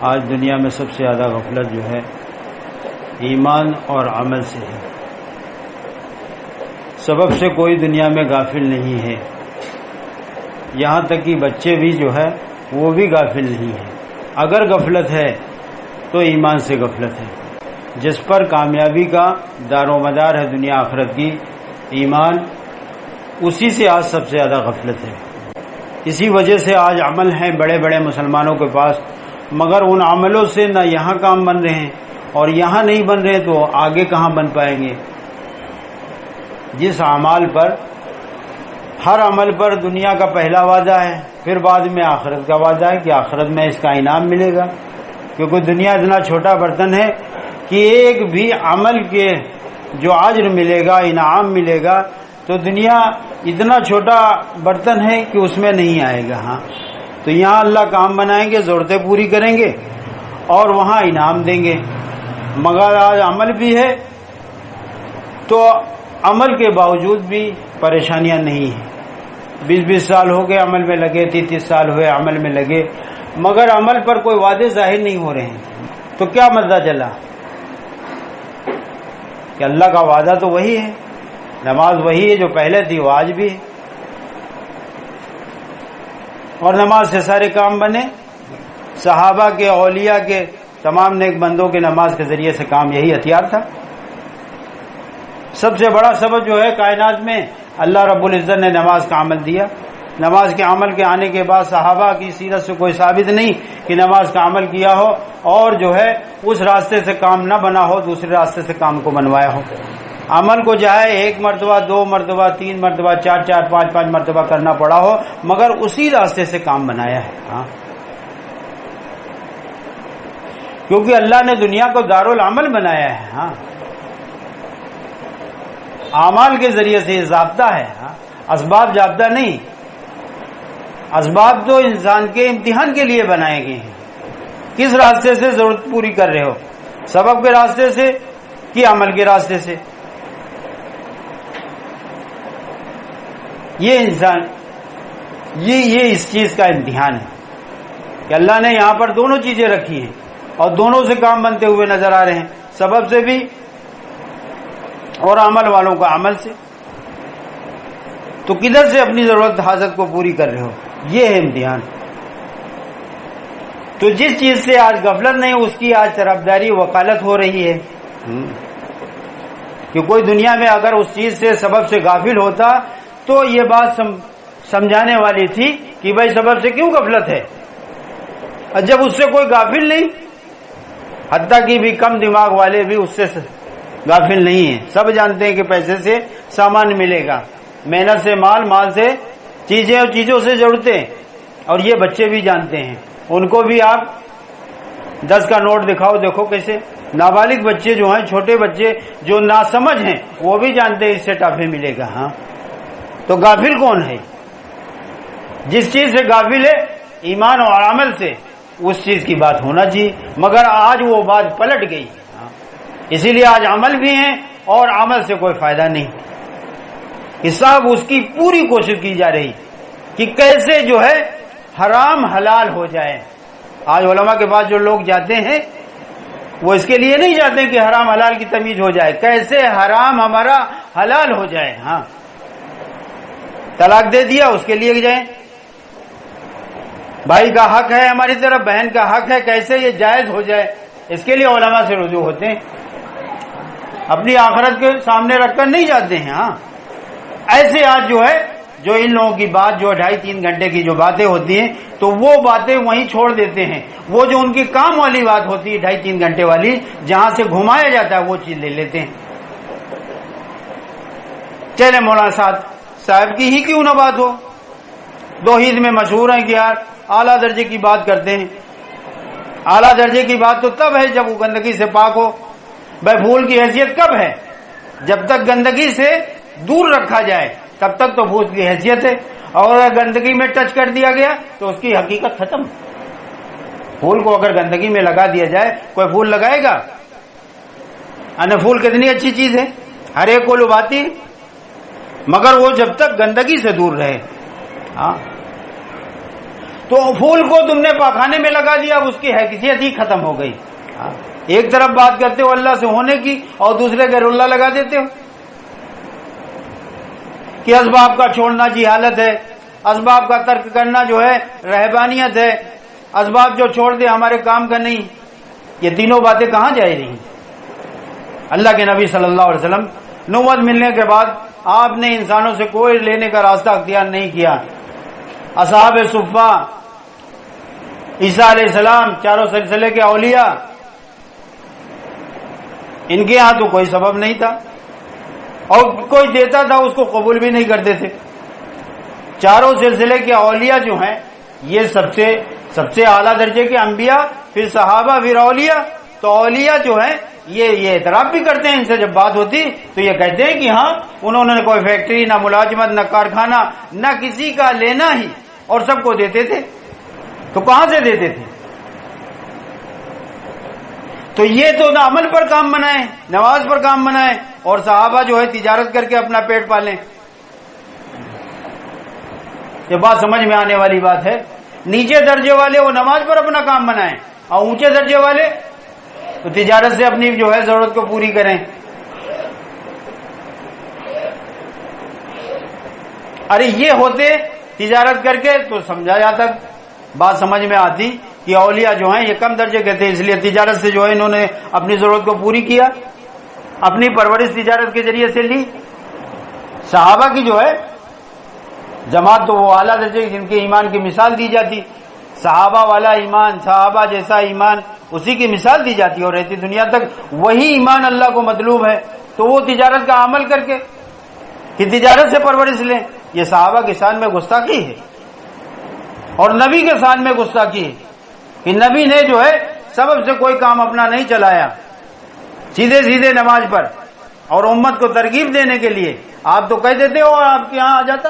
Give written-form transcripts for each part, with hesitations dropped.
آج دنیا میں سب سے زیادہ غفلت جو ہے ایمان اور عمل سے ہے۔ سبب سے کوئی دنیا میں غافل نہیں ہے، یہاں تک کہ بچے بھی جو ہے وہ بھی غافل نہیں ہے۔ اگر غفلت ہے تو ایمان سے غفلت ہے۔ جس پر کامیابی کا دار و مدار ہے دنیا آخرت کی، ایمان، اسی سے آج سب سے زیادہ غفلت ہے۔ اسی وجہ سے آج عمل ہیں بڑے بڑے مسلمانوں کے پاس، مگر ان عملوں سے نہ یہاں کام بن رہے ہیں، اور یہاں نہیں بن رہے تو آگے کہاں بن پائیں گے۔ جس اعمال پر، ہر عمل پر دنیا کا پہلا وعدہ ہے، پھر بعد میں آخرت کا وعدہ ہے کہ آخرت میں اس کا انعام ملے گا، کیونکہ دنیا اتنا چھوٹا برتن ہے کہ ایک بھی عمل کے جو اجر ملے گا، انعام ملے گا، تو دنیا اتنا چھوٹا برتن ہے کہ اس میں نہیں آئے گا۔ ہاں، تو یہاں اللہ کام بنائیں گے، ضرورتیں پوری کریں گے اور وہاں انعام دیں گے۔ مگر آج عمل بھی ہے تو عمل کے باوجود بھی پریشانیاں نہیں ہیں۔ 20 سال ہو گئے عمل میں لگے، 30 سال ہوئے عمل میں لگے، مگر عمل پر کوئی وعدے ظاہر نہیں ہو رہے ہیں، تو کیا مزہ چلا کہ اللہ کا وعدہ تو وہی ہے، نماز وہی ہے جو پہلے تھی، وہ آج بھی ہے، اور نماز سے سارے کام بنے۔ صحابہ کے، اولیاء کے، تمام نیک بندوں کے نماز کے ذریعے سے کام یہی ہتھیار تھا۔ سب سے بڑا سبب جو ہے کائنات میں اللہ رب العزت نے نماز کا عمل دیا۔ نماز کے عمل کے آنے کے بعد صحابہ کی سیرت سے کوئی ثابت نہیں کہ نماز کا عمل کیا ہو اور جو ہے اس راستے سے کام نہ بنا ہو، دوسرے راستے سے کام کو بنوایا ہو۔ عمل کو چاہے 1 مرتبہ، 2 مرتبہ، 3 مرتبہ، 4 5 مرتبہ کرنا پڑا ہو، مگر اسی راستے سے کام بنایا ہے۔ ہاں، کیونکہ اللہ نے دنیا کو دارالعمل بنایا ہے۔ ہاں، اعمال کے ذریعے سے یہ ضابطہ ہے۔ ہاں، اسباب ضابطہ نہیں، اسباب تو انسان کے امتحان کے لیے بنائے گئے ہیں۔ کس راستے سے ضرورت پوری کر رہے ہو، سبب کے راستے سے کہ عمل کے راستے سے؟ یہ انسان یہ اس چیز کا امتحان ہے کہ اللہ نے یہاں پر دونوں چیزیں رکھی ہیں اور دونوں سے کام بنتے ہوئے نظر آ رہے ہیں، سبب سے بھی اور عمل والوں کا عمل سے۔ تو کدھر سے اپنی ضرورت حاجت کو پوری کر رہے ہو، یہ ہے امتحان۔ تو جس چیز سے آج غفلت نہیں، اس کی آج طرفداری، وکالت ہو رہی ہے کہ کوئی دنیا میں اگر اس چیز سے، سبب سے غافل ہوتا تو یہ بات سمجھانے والی تھی کہ بھائی سبب سے کیوں غفلت ہے، اور جب اس سے کوئی غافل نہیں، حتیٰ کہ بھی کم دماغ والے بھی اس سے غافل نہیں ہیں، سب جانتے ہیں کہ پیسے سے سامان ملے گا، محنت سے مال، مال سے چیزیں اور چیزوں سے ضرورتیں، اور یہ بچے بھی جانتے ہیں۔ ان کو بھی آپ 10 کا نوٹ دکھاؤ، دیکھو کیسے نابالغ بچے جو ہیں، چھوٹے بچے جو ناسمجھ ہیں، وہ بھی جانتے ہیں اس سے ٹافی ملے گا۔ ہاں، تو غافل کون ہے؟ جس چیز سے غافل ہے ایمان اور عمل سے، اس چیز کی بات ہونا چاہیے، مگر آج وہ بات پلٹ گئی۔ اسی لیے آج عمل بھی ہیں اور عمل سے کوئی فائدہ نہیں، حساب اس کی پوری کوشش کی جا رہی کہ کیسے جو ہے حرام حلال ہو جائے۔ آج علماء کے پاس جو لوگ جاتے ہیں وہ اس کے لیے نہیں جاتے کہ حرام حلال کی تمیز ہو جائے، کیسے حرام ہمارا حلال ہو جائے۔ ہاں، طلاق دے دیا، اس کے لیے جائیں، بھائی کا حق ہے ہماری طرف، بہن کا حق ہے، کیسے یہ جائز ہو جائے، اس کے لیے علماء سے رجوع ہوتے ہیں، اپنی آخرت کے سامنے رکھ کر نہیں جاتے ہیں۔ ہاں، ایسے آج جو ہے جو ان لوگوں کی بات جو 2.5-3 گھنٹے کی جو باتیں ہوتی ہیں تو وہ باتیں وہیں چھوڑ دیتے ہیں، وہ جو ان کی کام والی بات ہوتی ہے 2.5-3 گھنٹے والی، جہاں سے گھمایا جاتا ہے وہ چیز لے لیتے ہیں۔ چلے مولانا صاحب کی ہی کیوں نہ بات ہو، توحید میں مشہور ہیں کہ یار اعلیٰ درجے کی بات کرتے ہیں۔ اعلیٰ درجے کی بات تو تب ہے جب وہ گندگی سے پاک ہو۔ بھائی پھول کی حیثیت کب ہے؟ جب تک گندگی سے دور رکھا جائے تب تک تو پھول کی حیثیت ہے، اور اگر گندگی میں ٹچ کر دیا گیا تو اس کی حقیقت ختم۔ پھول کو اگر گندگی میں لگا دیا جائے، کوئی پھول لگائے گا؟ پھول کتنی اچھی چیز ہے، ہر ایک کو لبھاتی ہے، مگر وہ جب تک گندگی سے دور رہے۔ ہاں، تو پھول کو تم نے پاخانے میں لگا دیا، اب اس کی حیثیت ہی ختم ہو گئی. ایک طرف بات کرتے ہو اللہ سے ہونے کی اور دوسرے غیر اللہ لگا دیتے ہو کہ اسباب کا چھوڑنا جہالت ہے، اسباب کا ترک کرنا جو ہے رہبانیت ہے، اسباب جو چھوڑ دے ہمارے کام کا نہیں. یہ تینوں باتیں کہاں جائے رہی؟ اللہ کے نبی صلی اللہ علیہ وسلم نبوت ملنے کے بعد آپ نے انسانوں سے کوئی لینے کا راستہ اختیار نہیں کیا. اصحاب صفہ، عیسیٰ علیہ السلام، چاروں سلسلے کے اولیاء، ان کے ہاں تو کوئی سبب نہیں تھا، اور کوئی دیتا تھا اس کو قبول بھی نہیں کرتے تھے. چاروں سلسلے کے اولیاء جو ہیں یہ سب سے اعلیٰ درجے کے انبیاء، پھر صحابہ، پھر اولیاء. تو اولیاء جو ہیں یہ اعتراف بھی کرتے ہیں، ان سے جب بات ہوتی تو یہ کہتے ہیں کہ ہاں انہوں نے کوئی فیکٹری، نہ ملازمت، نہ کارخانہ، نہ کسی کا لینا ہی، اور سب کو دیتے تھے. تو کہاں سے دیتے تھے؟ تو یہ تو نہ عمل پر کام بنائے، نماز پر کام بنائے، اور صحابہ جو ہے تجارت کر کے اپنا پیٹ پالیں. یہ بات سمجھ میں آنے والی بات ہے. نیچے درجے والے وہ نماز پر اپنا کام بنائیں، اور اونچے درجے والے تو تجارت سے اپنی جو ہے ضرورت کو پوری کریں. ارے یہ ہوتے تجارت کر کے تو سمجھا جاتا، بات سمجھ میں آتی کہ اولیاء جو ہیں یہ کم درجے کے تھے، اس لیے تجارت سے جو ہے انہوں نے اپنی ضرورت کو پوری کیا، اپنی پرورش تجارت کے ذریعے سے لی. صحابہ کی جو ہے جماعت تو وہ اعلیٰ درجے جن کے ایمان کی مثال دی جاتی، صحابہ والا ایمان، صحابہ جیسا ایمان، اسی کی مثال دی جاتی اور رہتی دنیا تک وہی ایمان اللہ کو مطلوب ہے. تو وہ تجارت کا عمل کر کے کہ تجارت سے پرورش لیں، یہ صحابہ کی شان میں گستاخی ہے، اور نبی کے شان میں گستاخی ہے کہ نبی نے جو ہے سبب سے کوئی کام اپنا نہیں چلایا، سیدھے سیدھے نماز پر، اور امت کو ترغیب دینے کے لیے. آپ تو کہہ دیتے ہو آپ کے یہاں آ جاتا.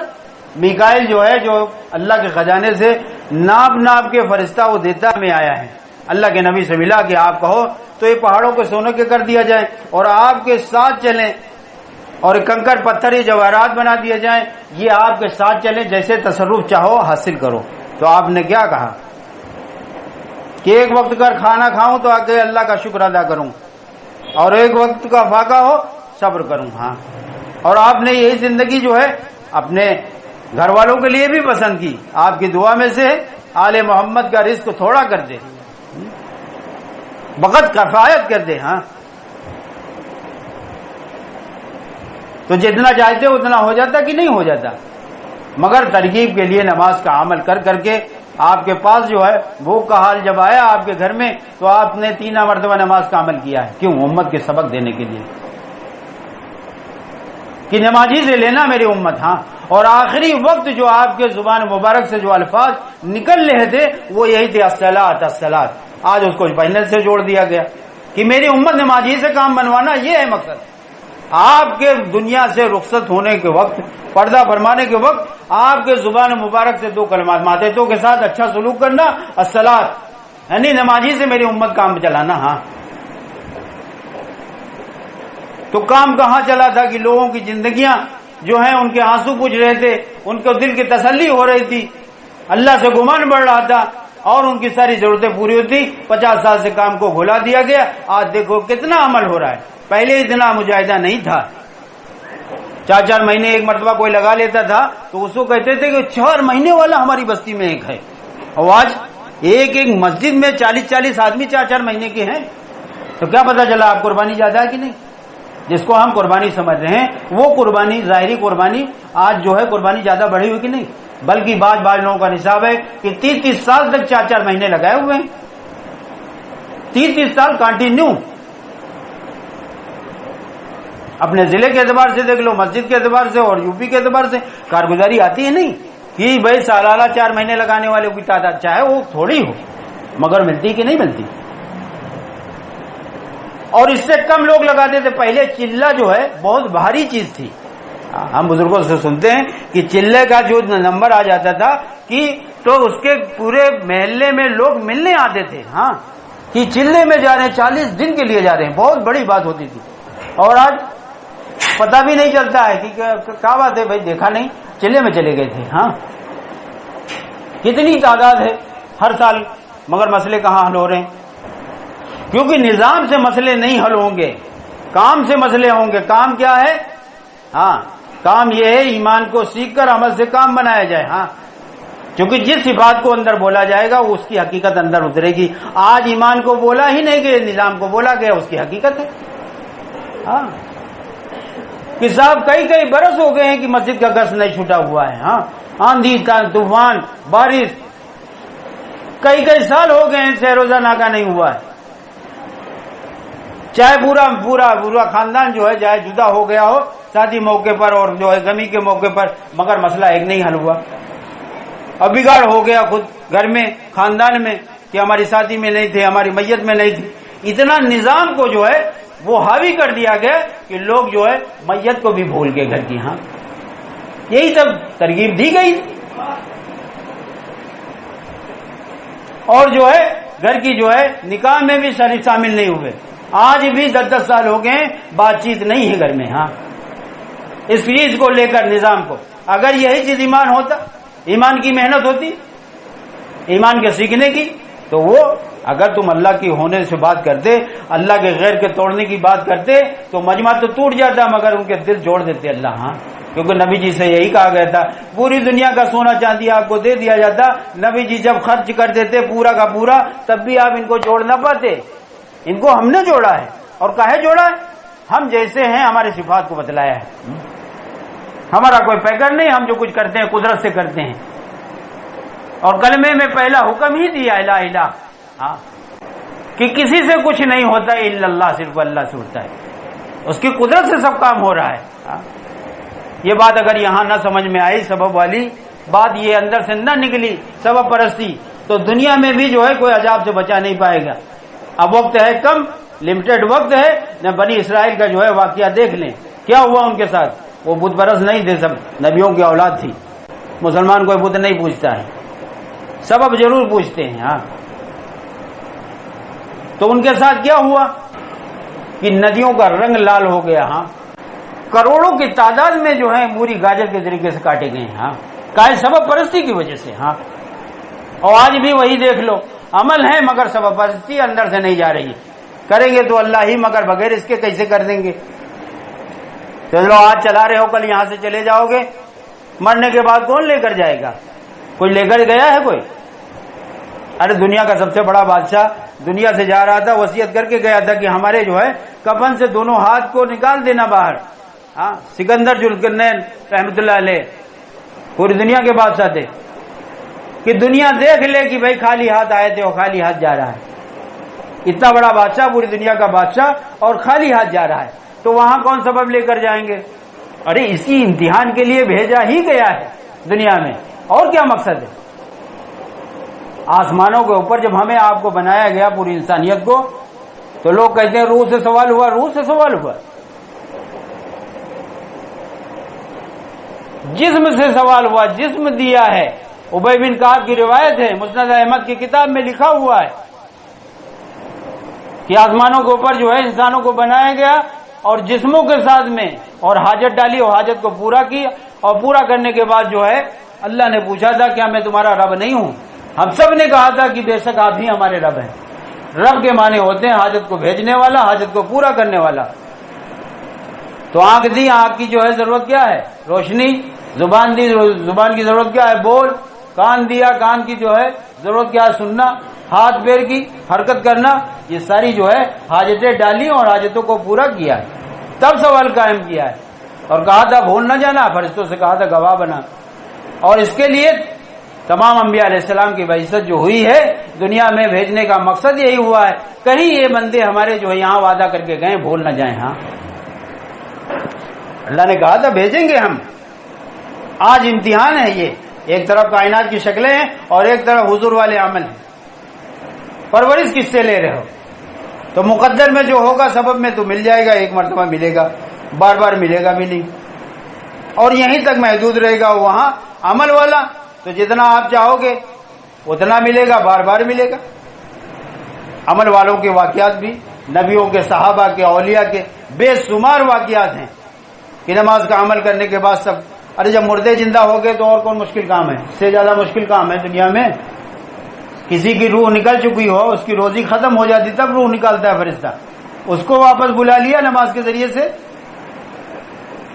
میکائیل جو ہے جو اللہ کے خزانے سے ناپ کے فرشتہ وہ دیتا میں آیا ہے، اللہ کے نبی سے ملا کہ آپ کہو تو یہ پہاڑوں کے سونے کے کر دیا جائے اور آپ کے ساتھ چلیں، اور کنکر پتھر یہ جواہرات بنا دیے جائیں، یہ آپ کے ساتھ چلیں، جیسے تصرف چاہو حاصل کرو. تو آپ نے کیا کہا کہ ایک وقت کا کھانا کھاؤں تو آگے اللہ کا شکر ادا کروں، اور ایک وقت کا فاقہ ہو صبر کروں. ہاں، اور آپ نے یہی زندگی جو ہے اپنے گھر والوں کے لیے بھی پسند کی. آپ کی دعا میں سے آل محمد کا رزق تھوڑا کر دے، بقت کفایت کر دے. ہاں، تو جتنا چاہتے اتنا ہو جاتا کہ نہیں ہو جاتا. مگر ترغیب کے لیے نماز کا عمل کر کے آپ کے پاس جو ہے بھوک کا حال جب آیا آپ کے گھر میں تو آپ نے 3 مرتبہ نماز کا عمل کیا ہے. کیوں؟ امت کے سبق دینے کے لیے کہ نمازی سے لینا میری امت. ہاں، اور آخری وقت جو آپ کے زبان مبارک سے جو الفاظ نکل رہے تھے وہ یہی تھے الصلاۃ الصلاۃ. آج اس کو پہلے سے جوڑ دیا گیا کہ میری امت نمازی سے کام بنوانا، یہ ہے مقصد. آپ کے دنیا سے رخصت ہونے کے وقت، پردہ فرمانے کے وقت آپ کے زبان مبارک سے 2 کلمات، ماتحتوں کے ساتھ اچھا سلوک کرنا، الصلاۃ، یعنی نمازی سے میری امت کام چلانا. ہاں، تو کام کہاں چلا تھا کہ لوگوں کی زندگیاں جو ہیں ان کے آنسو پوچھ رہے تھے، ان کو دل کی تسلی ہو رہی تھی، اللہ سے گمان بڑھ رہا تھا، اور ان کی ساری ضرورتیں پوری ہوتی. 50 سال سے کام کو بھلا دیا گیا. آج دیکھو کتنا عمل ہو رہا ہے. پہلے اتنا مجاہدہ نہیں تھا. 4 مہینے ایک مرتبہ کوئی لگا لیتا تھا تو اس کو کہتے تھے کہ 4 مہینے والا ہماری بستی میں ایک ہے. اور آج ایک مسجد میں 40 آدمی 4 مہینے کے ہیں. تو کیا پتا چلا آپ قربانی زیادہ ہے کہ نہیں؟ جس کو ہم قربانی سمجھ رہے ہیں وہ قربانی، ظاہری قربانی، آج جو ہے قربانی زیادہ بڑھی ہوئی کہ نہیں؟ بلکہ بعض لوگوں کا نصاب ہے کہ 30 سال تک 4 مہینے لگائے ہوئے ہیں. 30 سال کنٹینیو. اپنے ضلع کے اعتبار سے دیکھ لو، مسجد کے اعتبار سے اور یو پی کے اعتبار سے کارگزاری آتی ہے نہیں کہ بھائی سالانہ 4 مہینے لگانے والوں کی تعداد چاہے وہ تھوڑی ہو مگر ملتی کہ نہیں ملتی. اور اس سے کم لوگ لگاتے تھے. پہلے چلہ جو ہے بہت بھاری چیز تھی. ہم بزرگوں سے سنتے ہیں کہ چلے کا جو نمبر آ جاتا تھا کہ تو اس کے پورے محلے میں لوگ ملنے آتے تھے. ہاں، کہ چلے میں جا رہے ہیں، 40 دن کے لیے جا رہے ہیں، بہت بڑی بات ہوتی تھی. اور آج پتہ بھی نہیں چلتا ہے کہ کیا بات ہے بھائی، دیکھا نہیں، چلے میں چلے گئے تھے. ہاں، کتنی تعداد ہے ہر سال، مگر مسئلے کہاں حل ہو رہے ہیں؟ کیونکہ نظام سے مسئلے نہیں حل ہوں گے، کام سے مسئلے ہوں گے۔ کام کیا ہے؟ ہاں، کام یہ ہے ایمان کو سیکھ کر عمل سے کام بنایا جائے۔ ہاں، کیونکہ جس صفات کو اندر بولا جائے گا اس کی حقیقت اندر اترے گی۔ آج ایمان کو بولا ہی نہیں گیا، نظام کو بولا گیا، اس کی حقیقت ہے۔ ہاں، کہ صاحب کئی برس ہو گئے ہیں کہ مسجد کا گز نہیں چھوٹا ہوا ہے۔ ہاں، آندھی طوفان بارش کئی سال ہو گئے ہیں، سہ روزہ ناکہ نہیں ہوا ہے۔ چاہے پورا خاندان جو ہے چاہے جدا ہو گیا ہو شادی موقع پر اور جو ہے غمی کے موقع پر، مگر مسئلہ ایک نہیں حل ہوا۔ اب بگاڑ ہو گیا خود گھر میں، خاندان میں، کہ ہماری شادی میں نہیں تھے، ہماری میت میں نہیں تھی۔ اتنا نظام کو جو ہے وہ حاوی کر دیا گیا کہ لوگ جو ہے میت کو بھی بھول گئے گھر کی۔ ہاں، یہی سب ترغیب دی گئی۔ اور جو ہے گھر کی جو ہے نکاح میں بھی شامل نہیں ہوئے۔ آج بھی 10 سال ہو گئے بات چیت نہیں ہے گھر میں۔ ہاں، اس چیز کو لے کر نظام کو، اگر یہی چیز ایمان ہوتا، ایمان کی محنت ہوتی، ایمان کے سیکھنے کی، تو وہ اگر تم اللہ کی ہونے سے بات کرتے، اللہ کے غیر کے توڑنے کی بات کرتے تو مجمع تو ٹوٹ جاتا، مگر ان کے دل جوڑ دیتے اللہ۔ ہاں، کیونکہ نبی جی سے یہی کہا گیا تھا، پوری دنیا کا سونا چاندی آپ کو دے دیا جاتا، نبی جی جب خرچ کر دیتے پورا کا پورا، تب بھی آپ ان کو جوڑ نہ پاتے۔ ان کو ہم نے جوڑا ہے، اور کاہے جوڑا ہے؟ ہم جیسے ہیں ہمارے صفات کو بتلایا ہے۔ ہمارا کوئی پیکر نہیں، ہم جو کچھ کرتے ہیں قدرت سے کرتے ہیں۔ اور کلمے میں پہلا حکم ہی دیا الہ الہ، ہاں، کہ کسی سے کچھ نہیں ہوتا الا اللہ، صرف اللہ سے ہوتا ہے، اس کی قدرت سے سب کام ہو رہا ہے۔ ہاں، یہ بات اگر یہاں نہ سمجھ میں آئی، سبب والی بات یہ اندر سے نہ نکلی، سبب پرستی، تو دنیا میں بھی جو ہے کوئی عذاب سے بچا نہیں پائے گا۔ اب وقت ہے کم، لمیٹڈ وقت ہے، نہ بنی اسرائیل کا جو ہے واقعہ دیکھ لیں کیا ہوا ان کے ساتھ۔ وہ بت پرست نہیں تھے، سب نبیوں کی اولاد تھی۔ مسلمان کوئی بت نہیں پوچھتا ہے، سبب ضرور پوچھتے ہیں۔ ہاں، تو ان کے ساتھ کیا ہوا کہ ندیوں کا رنگ لال ہو گیا۔ ہاں، کروڑوں کی تعداد میں جو ہے موری گاجر کے طریقے سے کاٹے گئے ہیں۔ ہاں، کائے سبب پرستی کی وجہ سے۔ ہاں، اور آج بھی وہی دیکھ لو، عمل ہے مگر سبب پرستی اندر سے نہیں جا رہی۔ کریں گے تو اللہ ہی، مگر بغیر اس کے کیسے کر دیں گے؟ چلو آج چلا رہے ہو، کل یہاں سے چلے جاؤ گے، مرنے کے بعد کون لے کر جائے گا؟ کوئی لے کر گیا ہے کوئی؟ ارے دنیا کا سب سے بڑا بادشاہ دنیا سے جا رہا تھا، وصیت کر کے گیا تھا کہ ہمارے جو ہے کفن سے دونوں ہاتھ کو نکال دینا باہر۔ ہاں، سکندر ذوالقرنین رحمت اللہ علیہ پوری دنیا کے بادشاہ تھے، کہ دنیا دیکھ لے کہ بھائی خالی ہاتھ آئے تھے اور خالی ہاتھ جا رہا ہے۔ اتنا بڑا بادشاہ، پوری دنیا کا بادشاہ، اور خالی ہاتھ جا رہا ہے، تو وہاں کون سبب لے کر جائیں گے؟ ارے اسی امتحان کے لیے بھیجا ہی گیا ہے دنیا میں، اور کیا مقصد ہے؟ آسمانوں کے اوپر جب ہمیں آپ کو بنایا گیا، پوری انسانیت کو، تو لوگ کہتے ہیں روح سے سوال ہوا، روح سے سوال ہوا، جسم سے سوال ہوا، جسم دیا ہے۔ ابی بن کعب کی روایت ہے، مسند احمد کی کتاب میں لکھا ہوا ہے کہ آسمانوں کے اوپر جو ہے انسانوں کو بنایا گیا اور جسموں کے ساتھ میں، اور حاجت ڈالی اور حاجت کو پورا کی، اور پورا کرنے کے بعد جو ہے اللہ نے پوچھا تھا کیا میں تمہارا رب نہیں ہوں؟ ہم سب نے کہا تھا کہ بے شک آپ ہی ہمارے رب ہیں۔ رب کے معنی ہوتے ہیں حاجت کو بھیجنے والا، حاجت کو پورا کرنے والا۔ تو آنکھ دی، آنکھ کی جو ہے ضرورت کیا ہے؟ روشنی۔ زبان دی، زبان کی ضرورت کیا ہے؟ بول۔ کان دیا، کان کی جو ہے ضرورت کیا ہے؟ سننا۔ ہاتھ پیر کی حرکت کرنا، یہ ساری جو ہے حاجتیں ڈالی اور حاجتوں کو پورا کیا ہے، تب سوال قائم کیا ہے، اور کہا تھا بھول نہ جانا، فرشتوں سے کہا تھا گواہ بنا۔ اور اس کے لیے تمام انبیاء علیہ السلام کی بعثت جو ہوئی ہے دنیا میں بھیجنے کا مقصد یہی ہوا ہے، کہیں یہ بندے ہمارے جو ہے یہاں وعدہ کر کے گئے بھول نہ جائیں۔ ہاں، اللہ نے کہا تھا بھیجیں گے ہم۔ آج امتحان ہے یہ، ایک طرف کائنات کی شکلیں ہیں اور ایک طرف حضور والے عمل ہیں۔ پرورش کس سے لے رہے ہو؟ تو مقدر میں جو ہوگا سبب میں تو مل جائے گا، ایک مرتبہ ملے گا، بار بار ملے گا بھی نہیں، اور یہیں تک محدود رہے گا۔ وہاں عمل والا تو جتنا آپ چاہو گے اتنا ملے گا، بار بار ملے گا۔ عمل والوں کے واقعات بھی، نبیوں کے، صحابہ کے، اولیاء کے بے شمار واقعات ہیں کہ نماز کا عمل کرنے کے بعد سب ارے جب مردے زندہ ہو گئے تو اور کون مشکل کام ہے؟ اس سے زیادہ مشکل کام ہے دنیا میں؟ کسی کی روح نکل چکی ہو، اس کی روزی ختم ہو جاتی تب روح نکالتا ہے فرشتہ، اس کو واپس بلا لیا نماز کے ذریعے سے۔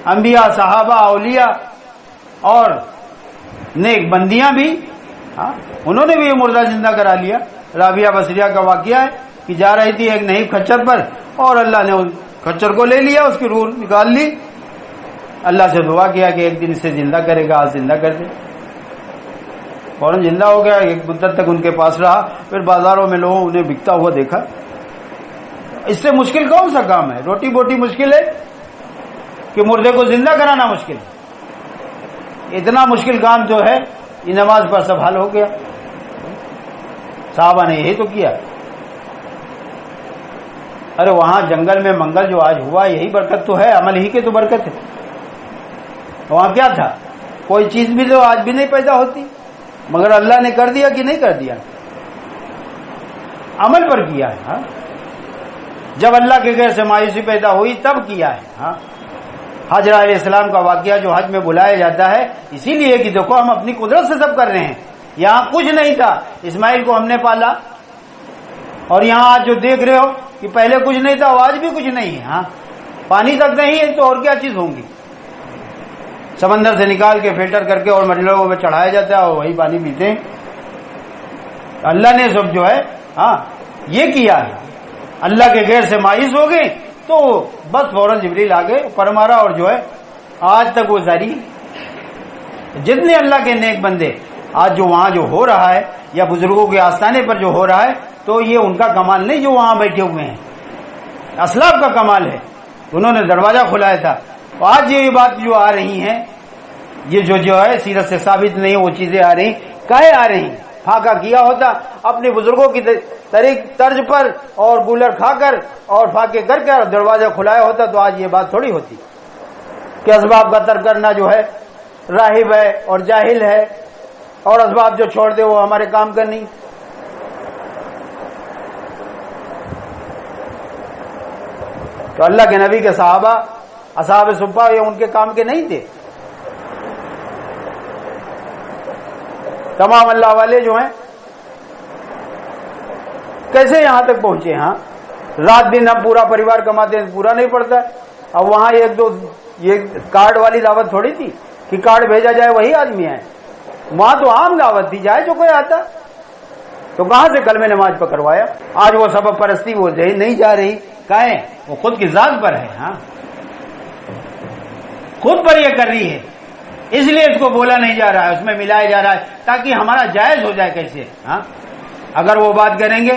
انبیاء، صحابہ، اولیاء اور نیک بندیاں بھی، انہوں نے بھی یہ مردہ زندہ کرا لیا۔ رابعہ بصریہ کا واقعہ ہے کہ جا رہی تھی ایک نئی کھچر پر اور اللہ نے اس کھچر کو لے لیا، اس کی روح نکال لی۔ اللہ سے دعا کیا کہ ایک دن اسے زندہ کرے گا، آج زندہ کر دے، فوراً زندہ ہو گیا۔ ایک مدت تک ان کے پاس رہا، پھر بازاروں میں لوگوں انہیں بکتا ہوا دیکھا۔ اس سے مشکل کون سا کام ہے؟ روٹی بوٹی مشکل ہے کہ مردے کو زندہ کرانا مشکل ہے؟ اتنا مشکل کام جو ہے یہ نماز پر سب حل ہو گیا۔ صحابہ نے یہی تو کیا۔ ارے وہاں جنگل میں منگل جو آج ہوا، یہی برکت تو ہے، عمل ہی کی تو برکت ہے۔ وہاں کیا تھا؟ کوئی چیز بھی تو آج بھی نہیں پیدا ہوتی، مگر اللہ نے کر دیا کہ نہیں کر دیا؟ عمل پر کیا ہے۔ ہاں، جب اللہ کے غیر سے مایوسی پیدا ہوئی تب کیا ہے۔ ہاں، حضرت علیہ السلام کا واقعہ جو حج میں بلایا جاتا ہے اسی لیے کہ دیکھو ہم اپنی قدرت سے سب کر رہے ہیں۔ یہاں کچھ نہیں تھا، اسماعیل کو ہم نے پالا، اور یہاں آج جو دیکھ رہے ہو کہ پہلے کچھ نہیں تھا، آج بھی کچھ نہیں ہے۔ ہاں، پانی تک نہیں ہے تو اور کیا چیز ہوں گی؟ سمندر سے نکال کے فلٹر کر کے اور مجلوں میں چڑھایا جاتا ہے اور وہی پانی پیتے ہیں۔ اللہ نے سب جو ہے ہاں یہ کیا ہے۔ اللہ کے غیر سے مایوس ہو گئے تو بس فوراً جبریل آگے فرمارا، اور جو ہے آج تک وہ جاری۔ جتنے اللہ کے نیک بندے آج جو وہاں جو ہو رہا ہے یا بزرگوں کے آستانے پر جو ہو رہا ہے، تو یہ ان کا کمال نہیں جو وہاں بیٹھے ہوئے ہیں، اسلاف کا کمال ہے، انہوں نے دروازہ کھلایا تھا۔ آج یہ بات جو آ رہی ہیں، یہ جو ہے سیرت سے ثابت نہیں، وہ چیزیں آ رہی کاہے آ رہی؟ فاقہ کیا ہوتا اپنے بزرگوں کی طرز پر اور گولر کھا کر اور فاقے کر کر دروازہ کھلایا ہوتا تو آج یہ بات تھوڑی ہوتی کہ اسباب کا ترک کرنا جو ہے راہب ہے اور جاہل ہے، اور اسباب جو چھوڑ دے وہ ہمارے کام کا نہیں۔ تو اللہ کے نبی کے صحابہ، اصحاب صفہ، یہ ان کے کام کے نہیں تھے؟ تمام اللہ والے جو ہیں کیسے یہاں تک پہنچے؟ ہاں، رات دن ہم پورا پریوار کماتے ہیں، پورا نہیں پڑتا۔ اب وہاں ایک دو یہ کارڈ والی دعوت تھوڑی تھی کہ کارڈ بھیجا جائے وہی آدمی ہے، وہاں تو عام دعوت تھی، جائے جو کوئی آتا۔ تو کہاں سے کلمہ نماز پکڑوایا؟ آج وہ سبب پرستی وہ نہیں جا رہی، کہیں وہ خود کی ذات پر ہے، ہاں خود پر یہ کر رہی ہے، اس لیے اس کو بولا نہیں جا رہا ہے، اس میں ملایا جا رہا ہے تاکہ ہمارا جائز ہو جائے۔ کیسے؟ ہاں، اگر وہ بات کریں گے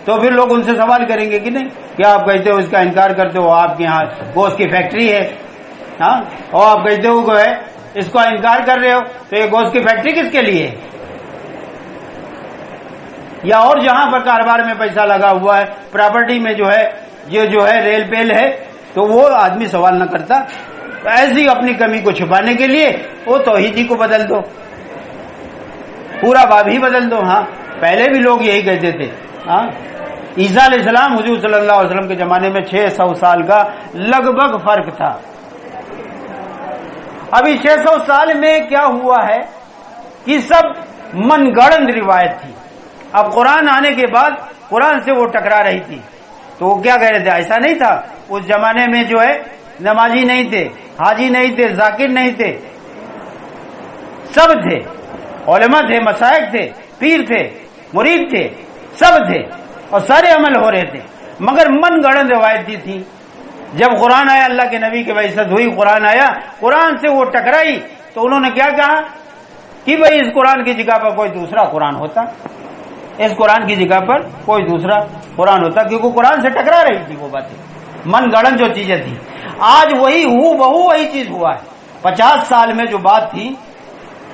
تو پھر لوگ ان سے سوال کریں گے کہ نہیں کیا آپ کہتے ہو اس کا انکار کرتے ہو، آپ کے یہاں گوشت کی فیکٹری ہے، ہاں، اور آپ کہتے ہو کہ ہے اس کو انکار کر رہے ہو، تو یہ گوشت کی فیکٹری کس کے لیے ہے؟ یا اور جہاں پر کاروبار میں پیسہ لگا ہوا ہے، پراپرٹی میں جو ہے یہ جو ہے ریل پیل ہے، تو وہ آدمی سوال نہ کرتا۔ ایسی اپنی کمی کو چھپانے کے لیے وہ توحیدی کو بدل دو، پورا باب ہی بدل دو۔ ہاں، پہلے بھی لوگ یہی کہتے تھے۔ ہاں، عیسیٰ علیہ السلام حضور صلی اللہ علیہ وسلم کے زمانے میں 600 سال کا لگ بھگ فرق تھا۔ ابھی 600 سال میں کیا ہوا ہے کہ سب من گڑند روایت تھی۔ اب قرآن آنے کے بعد قرآن سے وہ ٹکرا رہی تھی، تو وہ کیا کہہ رہے تھے؟ ایسا نہیں تھا، اس زمانے میں جو ہے نمازی نہیں تھے، حاجی نہیں تھے، ذاکر نہیں تھے، سب تھے، علماء تھے، مشائخ تھے، پیر تھے، مرید تھے، سب تھے، اور سارے عمل ہو رہے تھے، مگر من گڑن روایتی تھی۔ جب قرآن آیا، اللہ کے نبی کی بعثت ہوئی، قرآن آیا، قرآن سے وہ ٹکرائی، تو انہوں نے کیا کہا کہ بھئی اس قرآن کی جگہ پر کوئی دوسرا قرآن ہوتا، اس قرآن کی جگہ پر کوئی دوسرا قرآن ہوتا، کیونکہ قرآن سے ٹکرا رہی تھی وہ باتیں، من گڑن جو چیزیں تھی۔ آج وہی بہو وہی چیز ہوا ہے۔ 50 سال میں جو بات تھی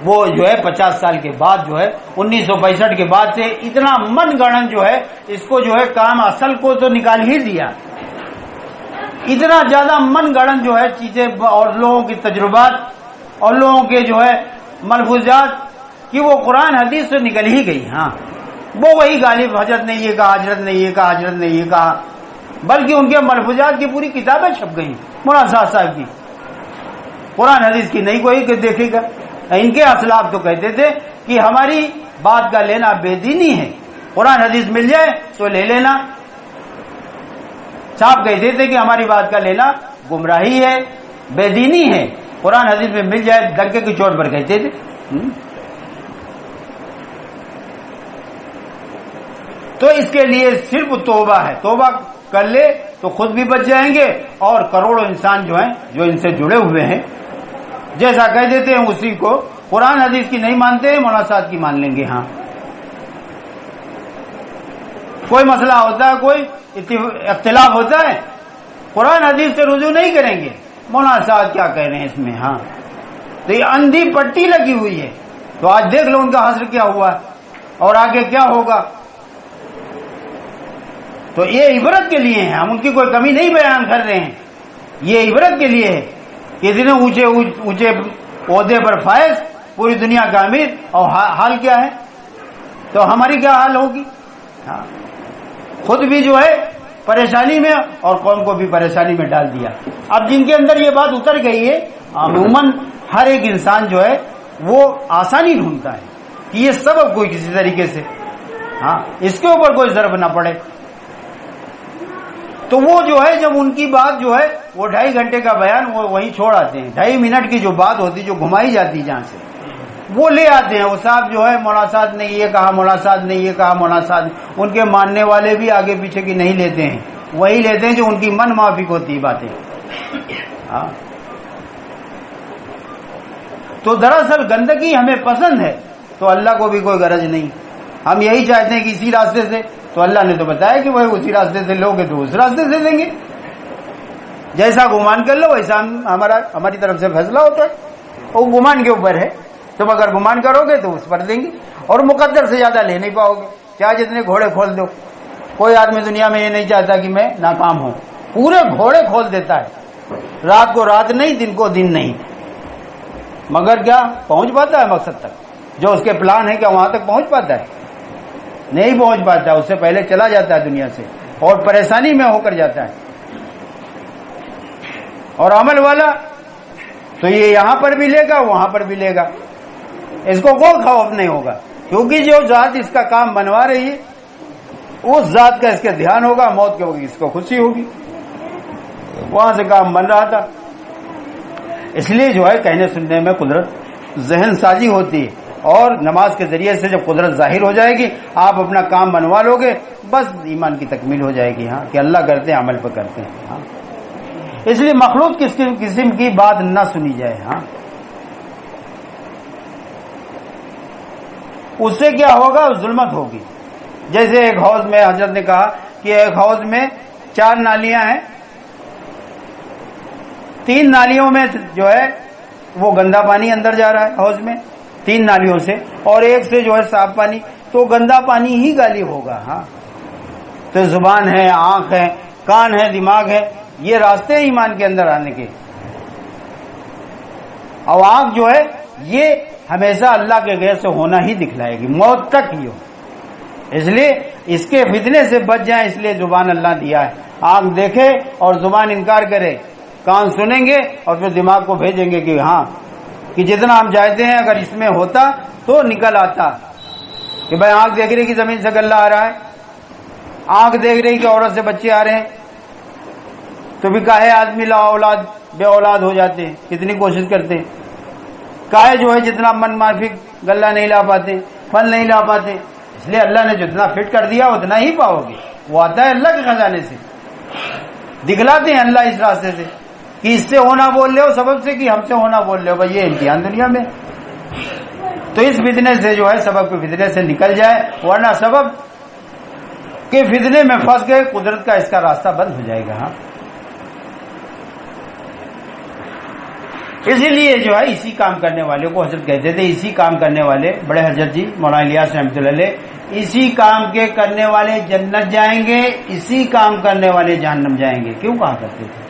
وہ جو ہے 50 سال کے بعد جو ہے 1965 کے بعد سے اتنا من گڑن جو ہے اس کو جو ہے کام اصل کو تو نکال ہی دیا۔ اتنا زیادہ من گڑن جو ہے چیزیں اور لوگوں کی تجربات اور لوگوں کے جو ہے ملفوظات کہ وہ قرآن حدیث سے نکل ہی گئی۔ ہاں، وہ وہی غالب حضرت نے یہ کہا، حضرت نے یہ کہا، حضرت نے یہ کہا، بلکہ ان کے ملفوظات کی پوری کتابیں چھپ گئی مولانا صاحب کی۔ قرآن حدیث کی نہیں کوئی دیکھے گا. ان کے اسلاف تو کہتے تھے کہ ہماری بات کا لینا بے دینی ہے، قرآن حدیث مل جائے تو لے لینا. صاحب کہتے تھے کہ ہماری بات کا لینا گمراہی ہے، بے دینی ہے، قرآن حدیث میں مل جائے، دھکے کی چوٹ پر کہتے تھے. تو اس کے لیے صرف توبہ ہے، توبہ کر لے تو خود بھی بچ جائیں گے اور کروڑوں انسان جو ہیں جو ان سے جڑے ہوئے ہیں جیسا کہہ دیتے ہیں اسی کو. قرآن حدیث کی نہیں مانتے ہیں، مناسبات کی مان لیں گے. ہاں کوئی مسئلہ ہوتا ہے، کوئی اختلاف ہوتا ہے، قرآن حدیث سے رجوع نہیں کریں گے، مناسبات کیا کہہ رہے ہیں اس میں. ہاں تو یہ اندھی پٹی لگی ہوئی ہے. تو آج دیکھ لو ان کا حشر کیا ہوا اور آگے کیا ہوگا. تو یہ عبرت کے لیے ہیں، ہم ان کی کوئی کمی نہیں بیان کر رہے ہیں. یہ عبرت کے لیے ہے کہ اتنے اونچے اونچے عہدے پر فائز، پوری دنیا کا امیر، اور حال کیا ہے. تو ہماری کیا حال ہوگی. ہاں خود بھی جو ہے پریشانی میں اور قوم کو بھی پریشانی میں ڈال دیا. اب جن کے اندر یہ بات اتر گئی ہے، عموماً ہر ایک انسان جو ہے وہ آسانی ڈھونڈتا ہے کہ یہ سبب کوئی کسی طریقے سے ہاں اس کے اوپر کوئی ضرب نہ پڑے. تو وہ جو ہے جب ان کی بات جو ہے وہ 2.5 گھنٹے کا بیان وہ وہیں چھوڑ آتے ہیں. 2.5 منٹ کی جو بات ہوتی جو گھمائی جاتی جہاں سے وہ لے آتے ہیں. وہ صاحب جو ہے مناسبات نہیں یہ کہا، مناسبات نہیں یہ کہا، مناسبات. ان کے ماننے والے بھی آگے پیچھے کی نہیں لیتے ہیں، وہی لیتے ہیں جو ان کی من موافق ہوتی ہے باتیں. ہاں تو دراصل گندگی ہمیں پسند ہے تو اللہ کو بھی کوئی غرض نہیں. ہم یہی چاہتے ہیں کہ اسی راستے سے، تو اللہ نے تو بتایا کہ وہ اسی راستے سے لوگے تو اس راستے سے دیں گے. جیسا گمان کر لو ویسا ہماری طرف سے فیصلہ ہوتا ہے. وہ گمان کے اوپر ہے. تم اگر گمان کرو گے تو اس پر دیں گے، اور مقدر سے زیادہ لے نہیں پاؤ گے. کیا جتنے گھوڑے کھول دو، کوئی آدمی دنیا میں یہ نہیں چاہتا کہ میں ناکام ہوں. پورے گھوڑے کھول دیتا ہے، رات کو رات نہیں، دن کو دن نہیں، مگر کیا پہنچ پاتا ہے مقصد تک. جو اس کے پلان ہے کیا وہاں تک پہنچ پاتا ہے؟ نہیں پہنچ پاتا. اس سے پہلے چلا جاتا ہے دنیا سے اور پریشانی میں ہو کر جاتا ہے. اور عمل والا تو یہ یہاں پر بھی لے گا وہاں پر بھی لے گا، اس کو کوئی خوف نہیں ہوگا، کیونکہ جو ذات اس کا کام بنوا رہی ہے اس ذات کا اس کے دھیان ہوگا. موت کے وقت اس کو خوشی ہوگی، وہاں سے کام بن رہا تھا. اس لیے جو ہے کہنے سننے میں قدرت ذہن سازی ہوتی ہے، اور نماز کے ذریعے سے جب قدرت ظاہر ہو جائے گی آپ اپنا کام بنوا لو گے، بس ایمان کی تکمیل ہو جائے گی. ہاں کہ اللہ کرتے ہیں، عمل پہ کرتے ہیں. ہاں اس لیے مخلوق کس قسم کی بات نہ سنی جائے. ہاں اس سے کیا ہوگا؟ ظلمت ہوگی. جیسے ایک حوض میں حضرت نے کہا کہ ایک حوض میں 4 نالیاں ہیں، 3 نالیوں میں جو ہے وہ گندا پانی اندر جا رہا ہے حوض میں 3 نالیوں سے، اور ایک سے جو ہے صاف پانی، تو گندا پانی ہی غالب ہوگا. ہاں تو زبان ہے، آنکھ ہے، کان ہے، دماغ ہے، یہ راستے ہیں ایمان کے اندر آنے کے. اور آنکھ جو ہے یہ ہمیشہ اللہ کے غیر سے ہونا ہی دکھلائے گی، موت تک ہی ہو. اس لیے اس کے فتنے سے بچ جائیں، اس لیے زبان اللہ دیا ہے. آنکھ دیکھے اور زبان انکار کرے، کان سنیں گے اور پھر دماغ کو بھیجیں گے کہ ہاں کہ جتنا ہم چاہتے ہیں اگر اس میں ہوتا تو نکل آتا. کہ بھائی آنکھ دیکھ رہی کہ زمین سے غلہ آ رہا ہے، آنکھ دیکھ رہی کہ عورت سے بچے آ رہے ہیں، تو بھی کاہے آدمی لا اولاد بے اولاد ہو جاتے ہیں، کتنی کوشش کرتے ہیں. کاہے جو ہے جتنا من مافک غلہ نہیں لا پاتے، پھل نہیں لا پاتے. اس لیے اللہ نے جتنا فٹ کر دیا اتنا ہی پاؤ گے. وہ آتا ہے اللہ کے خزانے سے، دکھلاتے ہیں اللہ اس راستے سے کہ اس سے ہونا بول رہے ہو سبب سے، کہ ہم سے ہونا بول رہے ہو. بھائی یہ امتحان دنیا میں. تو اس فتنے سے جو ہے سبب کے فتنے سے نکل جائے، ورنہ سبب کے فتنے میں پھنس گئے قدرت کا اس کا راستہ بند ہو جائے گا. ہاں اسی لیے جو ہے اسی کام کرنے والے کو حضرت کہتے تھے، اسی کام کرنے والے بڑے حضرت جی مولانا الیاس رحمۃ اللہ علیہ، اسی کام کے کرنے والے جنت جائیں گے، اسی کام کرنے والے جہنم جائیں گے. کیوں کہا کرتے تھے؟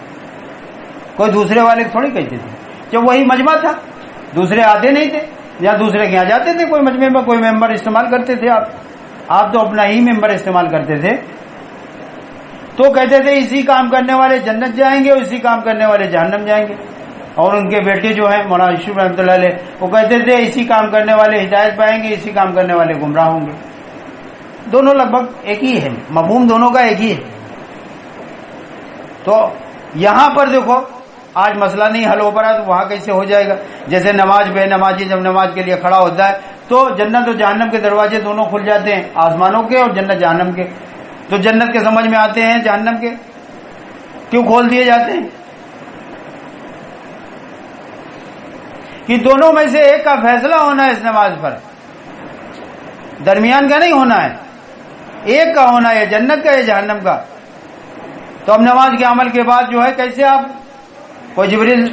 کوئی دوسرے والے تھوڑی کہتے تھے. جب وہی مجمع تھا، دوسرے آتے نہیں تھے، یا دوسرے کے یہاں جاتے تھے کوئی مجمع میں کوئی ممبر استعمال کرتے تھے. آپ تو اپنا ہی ممبر استعمال کرتے تھے. تو کہتے تھے اسی کام کرنے والے جنت جائیں گے اور اسی کام کرنے والے جہنم جائیں گے. اور ان کے بیٹے جو ہیں مولانا یوسف رحمۃ اللہ علیہ وہ کہتے تھے اسی کام کرنے والے ہدایت پائیں گے، اسی کام کرنے والے گمراہ ہوں گے. دونوں لگ بھگ ایک ہی ہے، مفہوم دونوں کا ایک ہی ہے. تو یہاں پر دیکھو آج مسئلہ نہیں حل ہو پا رہا تو وہاں کیسے ہو جائے گا؟ جیسے نماز بے نمازی جب نماز کے لیے کھڑا ہوتا ہے تو جنت و جہنم کے دروازے دونوں کھل جاتے ہیں، آسمانوں کے اور جنت جہنم کے. تو جنت کے سمجھ میں آتے ہیں، جہنم کے کیوں کھول دیے جاتے ہیں؟ کہ دونوں میں سے ایک کا فیصلہ ہونا ہے اس نماز پر، درمیان کا نہیں ہونا ہے، ایک کا ہونا ہے، جنت کا یا جہنم کا. تو اب نماز کے عمل کے بعد جو ہے کیسے آپ، کوئی جبریل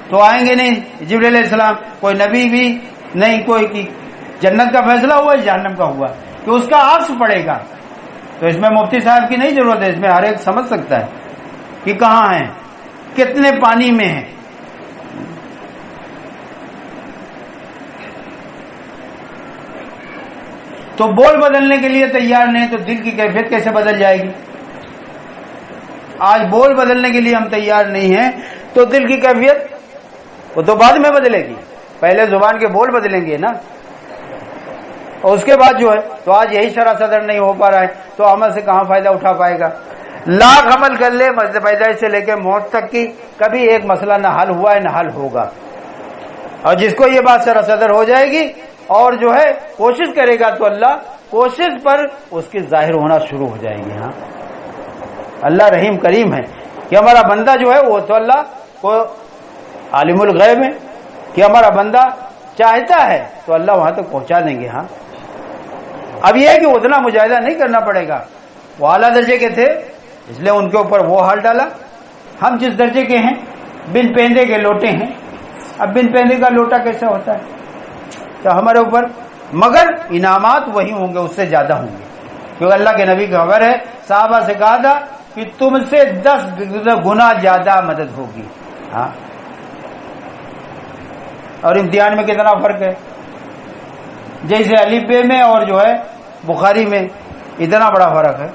تو آئیں گے نہیں، جبریل علیہ السلام، کوئی نبی بھی نہیں، کوئی کی جنت کا فیصلہ ہوا ہے جہنم کا ہوا کہ اس کا عکس پڑے گا. تو اس میں مفتی صاحب کی نہیں ضرورت ہے، اس میں ہر ایک سمجھ سکتا ہے کہ کہاں ہیں، کتنے پانی میں ہیں. تو بول بدلنے کے لیے تیار نہیں تو دل کی کیفیت کیسے بدل جائے گی؟ آج بول بدلنے کے لیے ہم تیار نہیں ہیں تو دل کی کیفیت وہ تو بعد میں بدلے گی، پہلے زبان کے بول بدلیں گے نا، اور اس کے بعد جو ہے تو آج یہی شرح صدر نہیں ہو پا رہا ہے تو عمل سے کہاں فائدہ اٹھا پائے گا؟ لاکھ عمل کر لے پیدائش سے لے کے موت تک کی، کبھی ایک مسئلہ نہ حل ہوا ہے نہ حل ہوگا. اور جس کو یہ بات شرح صدر ہو جائے گی اور جو ہے کوشش کرے گا تو اللہ کوشش پر اس کی ظاہر ہونا شروع ہو جائے گی. ہاں اللہ رحیم کریم ہے کہ ہمارا بندہ جو ہے وہ تو اللہ کو عالم الغیب ہے کہ ہمارا بندہ چاہتا ہے تو اللہ وہاں تک پہنچا دیں گے. ہاں اب یہ ہے کہ اتنا مجاہدہ نہیں کرنا پڑے گا، وہ اعلیٰ درجے کے تھے اس لیے ان کے اوپر وہ حال ڈالا. ہم جس درجے کے ہیں بن پیندے کے لوٹے ہیں، اب بن پیندے کا لوٹا کیسے ہوتا ہے؟ تو ہمارے اوپر مگر انعامات وہی ہوں گے، اس سے زیادہ ہوں گے، کیونکہ اللہ کے نبی کی خبر ہے صحابہ سے کہا تھا کہ تم سے 10 گنا زیادہ مدد ہوگی. ہاں اور امتحان میں کتنا فرق ہے، جیسے الف بے میں اور جو ہے بخاری میں اتنا بڑا فرق ہے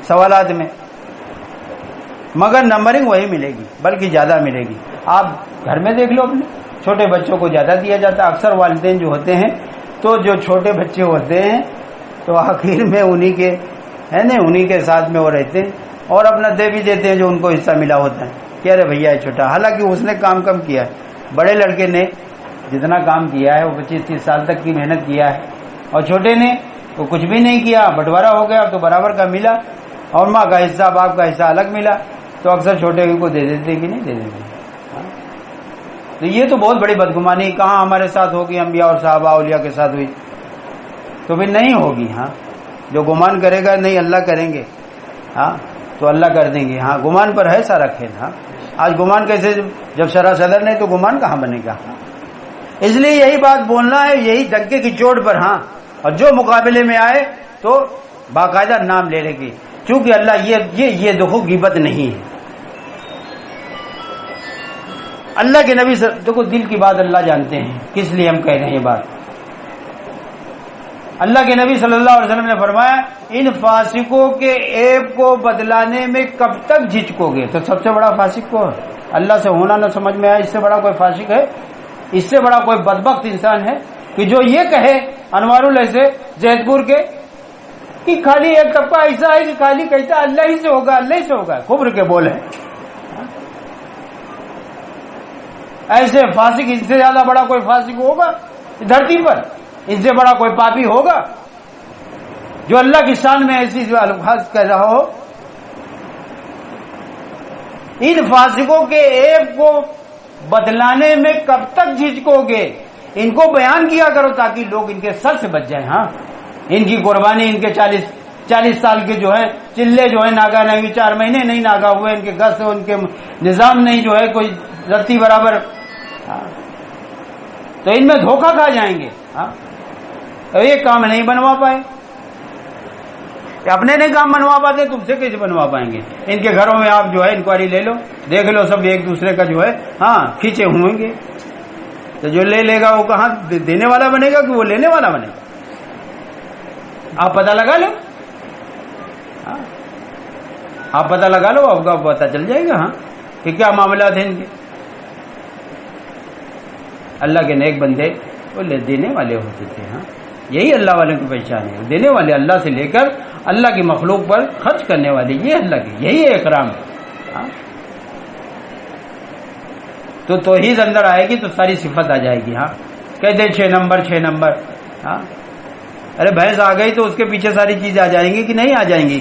سوالات میں، مگر نمبرنگ وہی ملے گی بلکہ زیادہ ملے گی. آپ گھر میں دیکھ لو اپنے چھوٹے بچوں کو زیادہ دیا جاتا ہے. اکثر والدین جو ہوتے ہیں تو جو چھوٹے بچے ہوتے ہیں تو آخر میں انہی کے ہے نا انہی کے ساتھ میں وہ رہتے ہیں اور اپنا دے بھی دیتے ہیں جو ان کو حصہ ملا ہوتا ہے کہ ارے بھیا ہے چھوٹا، حالانکہ اس نے کام کم کیا ہے. بڑے لڑکے نے جتنا کام کیا ہے وہ 25-30 سال تک کی محنت کیا ہے اور چھوٹے نے تو کچھ بھی نہیں کیا، بٹوارا ہو گیا تو برابر کا ملا اور ماں کا حصہ باپ کا حصہ الگ ملا. تو اکثر چھوٹے کو دے دیتے کہ نہیں دے دیتے. تو یہ تو بہت بڑی بدگمانی کہاں ہمارے ساتھ ہوگی، انبیاء اور صحابہ اولیاء کے ساتھ ہوئی تو پھر نہیں ہوگی. ہاں جو گمان کرے گا نہیں اللہ کریں گے، ہاں تو اللہ کر دیں گے. ہاں گمان پر ہے سارا کھیل. ہاں آج گمان کیسے، جب شرح صدر نہیں تو گمان کہاں بنے گا؟ اس لیے یہی بات بولنا ہے، یہی ڈنکے کی چوٹ پر. ہاں اور جو مقابلے میں آئے تو باقاعدہ نام لے لے گی، چونکہ اللہ یہ دیکھو غیبت نہیں ہے. اللہ کے نبی دیکھو دل کی بات اللہ جانتے ہیں کس لیے ہم کہہ رہے ہیں یہ بات. اللہ کے نبی صلی اللہ علیہ وسلم نے فرمایا ان فاسقوں کے عیب کو بدلانے میں کب تک جھجکو گے؟ تو سب سے بڑا فاسق کو اللہ سے ہونا نہ سمجھ میں آیا، اس سے بڑا کوئی فاسق ہے؟ اس سے بڑا کوئی بدبخت انسان ہے کہ جو یہ کہے انوار اللہ سے زید پور کے کہ خالی ایک طبقہ ایسا ہے کہ خالی کہتا اللہ ہی سے ہوگا اللہ ہی سے ہوگا. کفر کے بول ہیں. ایسے فاسق اس سے زیادہ بڑا کوئی فاسق ہوگا دھرتی پر؟ اس سے بڑا کوئی پاپی ہوگا جو اللہ کی شان میں ایسی الفاظ کہہ رہا ہو؟ ان فاسقوں کے عیب کو بدلانے میں کب تک جھجکو گے؟ ان کو بیان کیا کرو تاکہ لوگ ان کے سر سے بچ جائیں. ہاں ان کی قربانی، ان کے 40 سال کے جو ہے چلے جو ہے ناگا نہیں ہوئی، 4 مہینے نہیں ناگا ہوئے، ان کے گشت ان کے نظام نہیں جو ہے کوئی رتی برابر. تو ان میں دھوکہ کھا جائیں گے. ہاں تو یہ کام نہیں بنوا پائے، اپنے نہیں کام بنوا پاتے تم سے کیسے بنوا پائیں گے؟ ان کے گھروں میں آپ جو ہے انکوائری لے لو، دیکھ لو سب ایک دوسرے کا جو ہے ہاں کھینچے ہوئیں گے. تو جو لے گا وہ کہاں دینے والا بنے گا کہ وہ لینے والا بنے گا؟ آپ پتہ لگا لو. آپ پتہ لگا لو، آپ کو پتہ چل جائے گا. ہاں کہ کیا معاملات ہیں ان کے. اللہ کے نیک بندے وہ دینے والے ہوتے تھے. ہاں یہی اللہ والوں کی پہچان ہے, دینے والے, اللہ سے لے کر اللہ کی مخلوق پر خرچ کرنے والے, یہ اللہ کی, یہی ہے اکرام. ہاں تو توحید اندر آئے گی تو ساری صفت آ جائے گی. ہاں کہتے ہیں 6 نمبر 6 نمبر. ہاں ارے بھینس آ گئی تو اس کے پیچھے ساری چیزیں آ جائیں گی کہ نہیں آ جائیں گی؟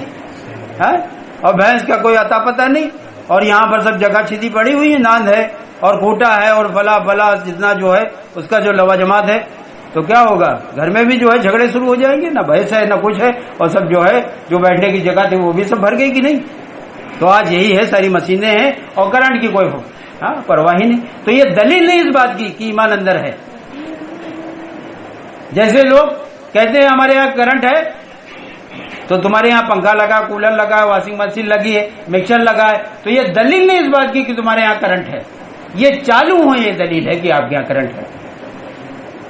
ہاں اور بھینس کا کوئی عطا پتہ نہیں, اور یہاں پر سب جگہ چھتی پڑی ہوئی ہے, ناند ہے اور کوٹا ہے اور فلا فلا جتنا جو ہے اس کا جو لواجمات ہے, تو کیا ہوگا؟ گھر میں بھی جو ہے جھگڑے شروع ہو جائیں گے, نہ بھینس ہے نہ کچھ ہے, اور سب جو ہے جو بیٹھنے کی جگہ تھی وہ بھی سب بھر گئی کہ نہیں. تو آج یہی ہے, ساری مشینیں ہیں اور کرنٹ کی کوئی پرواہ ہی نہیں. تو یہ دلیل نہیں اس بات کی کہ ایمان اندر ہے. جیسے لوگ کہتے ہیں ہمارے یہاں کرنٹ ہے تو تمہارے یہاں پنکھا لگا, کولر لگا, واشنگ مشین لگی ہے, مکسر لگا ہے, تو یہ دلیل نہیں اس بات کی کہ تمہارے یہاں کرنٹ ہے. یہ چالو ہو, یہ دلیل ہے کہ آپ کے یہاں کرنٹ ہے.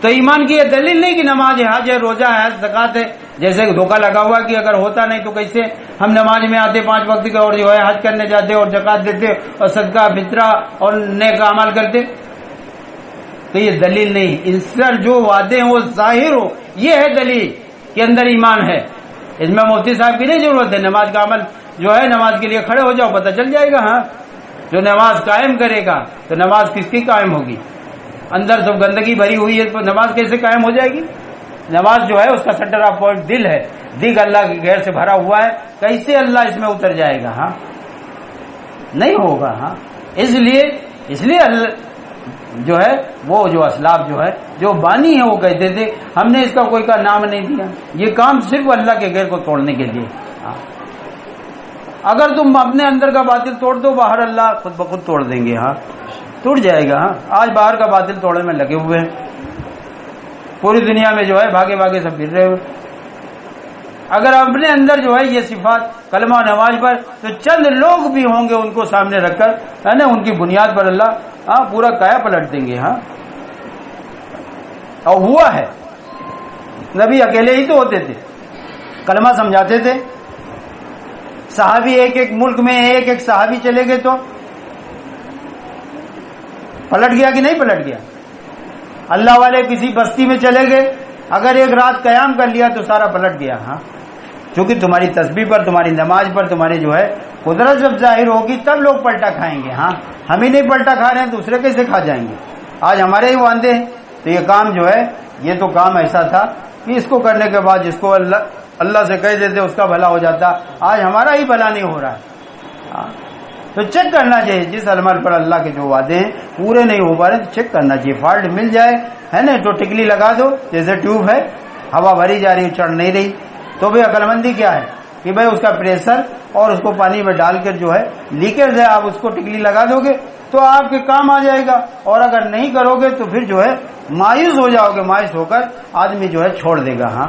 تو ایمان کی یہ دلیل نہیں کہ نماز ہے, حج ہے, روزہ ہے, زکات ہے. جیسے دھوکہ لگا ہوا کہ اگر ہوتا نہیں تو کیسے ہم نماز میں آتے 5 وقت کے, اور جو ہے حج کرنے جاتے اور زکات دیتے اور صدقہ فطرہ اور نیک اعمال کرتے. تو یہ دلیل نہیں, اس پر جو وعدے ہیں وہ ظاہر ہو, یہ ہے دلیل کہ اندر ایمان ہے. اس میں مفتی صاحب کی نہیں ضرورت ہے. نماز کا عمل جو ہے, نماز کے لیے کھڑے ہو جاؤ, پتہ چل جائے گا. ہاں جو نماز قائم کرے گا تو نماز کس کی قائم ہوگی؟ اندر سب گندگی بھری ہوئی ہے تو نماز کیسے قائم ہو جائے گی؟ نماز جو ہے اس کا سینٹر آف پوائنٹ دل ہے, دل اللہ کے غیر سے بھرا ہوا ہے, کیسے اللہ اس میں اتر جائے گا؟ ہاں نہیں ہوگا. ہاں اس لیے اللہ جو ہے وہ جو اسلاف جو ہے جو بانی ہے وہ کہتے تھے ہم نے اس کا کوئی کا نام نہیں دیا, یہ کام صرف اللہ کے غیر کو توڑنے کے لیے. اگر تم اپنے اندر کا باطل توڑ دو, باہر اللہ خود بخود توڑ دیں گے. ہاں ٹوٹ جائے گا. ہاں آج باہر کا باطل توڑنے میں لگے ہوئے ہیں, پوری دنیا میں جو ہے بھاگے بھاگے سب پھر رہے ہوئے. اگر اپنے اندر جو ہے یہ صفات کلمہ نماز پر, تو چند لوگ بھی ہوں گے ان کو سامنے رکھ کر ہے نا, ان کی بنیاد پر اللہ پورا کایا پلٹ دیں گے. ہاں اور ہوا ہے, نبی اکیلے ہی تو ہوتے تھے, کلمہ سمجھاتے تھے. صحابی ایک ملک میں ایک صحابی چلے گئے تو پلٹ گیا کہ نہیں پلٹ گیا؟ اللہ والے کسی بستی میں چلے گئے, اگر ایک رات قیام کر لیا تو سارا پلٹ گیا. ہاں چونکہ تمہاری تسبیح پر, تمہاری نماز پر, تمہاری جو ہے قدرت جب ظاہر ہوگی تب لوگ پلٹا کھائیں گے. ہاں ہم ہی نہیں پلٹا کھا رہے ہیں, دوسرے کیسے کھا جائیں گے؟ آج ہمارے ہی واندے ہیں. تو یہ کام جو ہے یہ تو کام ایسا تھا کہ اس کو کرنے کے بعد جس کو اللہ سے کہہ دیتے اس کا بھلا ہو جاتا. آج ہمارا ہی بھلا نہیں ہو رہا ہے. تو چیک کرنا چاہیے, جس عمل پر اللہ کے جو وعدے ہیں پورے نہیں ہو پا رہے تو چیک کرنا چاہیے. فالٹ مل جائے ہے نا تو ٹکلی لگا دو, جیسے ٹیوب ہے ہوا بھری جا رہی چڑھ نہیں رہی, تو بھائی عقل مندی کیا ہے کہ بھائی اس کا پریشر اور اس کو پانی میں ڈال کر جو ہے لیکیج ہے, آپ اس کو ٹکلی لگا دو گے تو آپ کے کام آ جائے گا. اور اگر نہیں کرو گے تو پھر جو ہے مایوس ہو جاؤ گے, مایوس ہو کر آدمی جو ہے چھوڑ دے گا. ہاں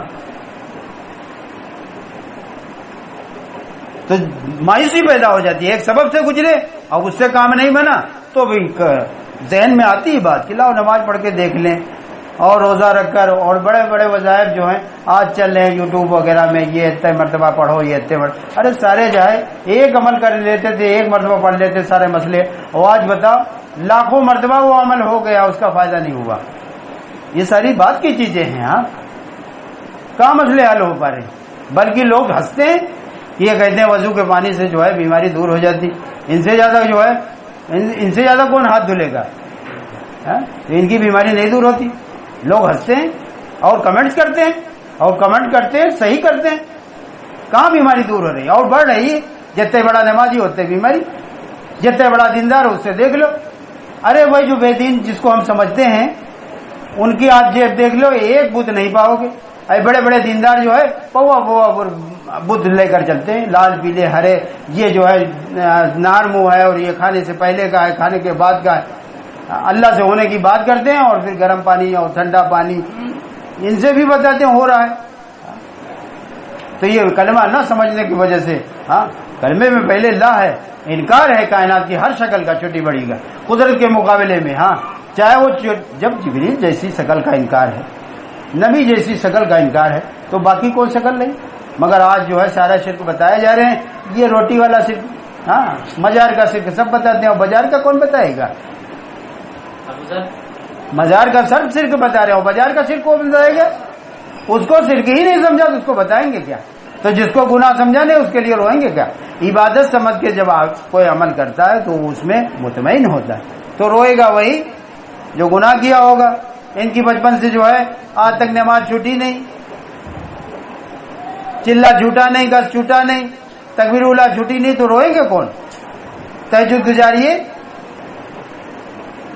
تو مایوسی پیدا ہو جاتی ہے, ایک سبب سے گزرے اور اس سے کام نہیں بنا تو بھی ذہن میں آتی ہے بات کہ لاؤ نماز پڑھ کے دیکھ لیں, اور روزہ رکھ کر, اور بڑے بڑے وظائف جو ہیں آج چل رہے ہیں یوٹیوب وغیرہ میں, یہ اتنے مرتبہ پڑھو, یہ اتنے مرتبہ, ارے سارے جو ہے ایک عمل کر لیتے تھے, ایک مرتبہ پڑھ لیتے سارے مسئلے, اور آج بتاؤ لاکھوں مرتبہ وہ عمل ہو گیا, اس کا فائدہ نہیں ہوا. یہ ساری بات کی چیزیں ہیں. ہاں کہاں مسئلے حل ہو پا رہے ہیں, بلکہ لوگ ہنستے ہیں, یہ کہتے ہیں وضو کے پانی سے جو ہے بیماری دور ہو جاتی. ان سے زیادہ جو ہے ان سے زیادہ کون ہاتھ دھلے گا؟ ان کی بیماری نہیں دور ہوتی. لوگ ہنستے ہیں اور کمنٹس کرتے ہیں, اور کمنٹ کرتے ہیں صحیح کرتے ہیں. کہاں بیماری دور ہو رہی ہے اور بڑھ رہی ہے. جتنے بڑا نمازی ہوتے بیماری, جتنے بڑا دیندار اس سے دیکھ لو. ارے وہی جو بے دین جس کو ہم سمجھتے ہیں ان کی آپ جیب دیکھ لو, ایک بت نہیں پاؤ گے. اے بڑے بڑے دیندار جو ہے پوا بدھ لے کر چلتے ہیں, لال پیلے ہرے, یہ جو ہے نار منہ ہے, اور یہ کھانے سے پہلے کا ہے, کھانے کے بعد کا ہے. اللہ سے ہونے کی بات کرتے ہیں اور پھر گرم پانی اور ٹھنڈا پانی ان سے بھی بتاتے ہیں ہو رہا ہے. تو یہ کلمہ نہ سمجھنے کی وجہ سے, ہاں کلمے میں پہلے لا ہے, انکار ہے کائنات کی ہر شکل کا, چھوٹی بڑی کا, قدرت کے مقابلے میں. ہاں چاہے وہ جب جبریل جیسی شکل کا انکار ہے, نبی جیسی شکل کا انکار ہے, تو باقی کوئی شکل نہیں. مگر آج جو ہے سارا شرک بتایا جا رہے ہیں, یہ روٹی والا شرک, ہاں مزار کا شرک سب بتاتے ہیں، اور بازار کا کون بتائے گا؟ مزار کا سب شرک بتا رہے ہو، بازار کا شرک کون بتائے گا؟ اس کو شرک ہی نہیں سمجھا تو اس کو بتائیں گے کیا؟ تو جس کو گناہ سمجھا نہیں اس کے لیے روئیں گے کیا؟ عبادت سمجھ کے جب کوئی عمل کرتا ہے تو اس میں مطمئن ہوتا ہے، تو روئے گا وہی جو گناہ کیا ہوگا۔ ان کی بچپن سے جو ہے آج تک نماز چھوٹی نہیں، چلا چھوٹا نہیں، گز چھوٹا نہیں، تکبیر اولا چھوٹی نہیں، تو روئے گا کون؟ تہجد گزاریے،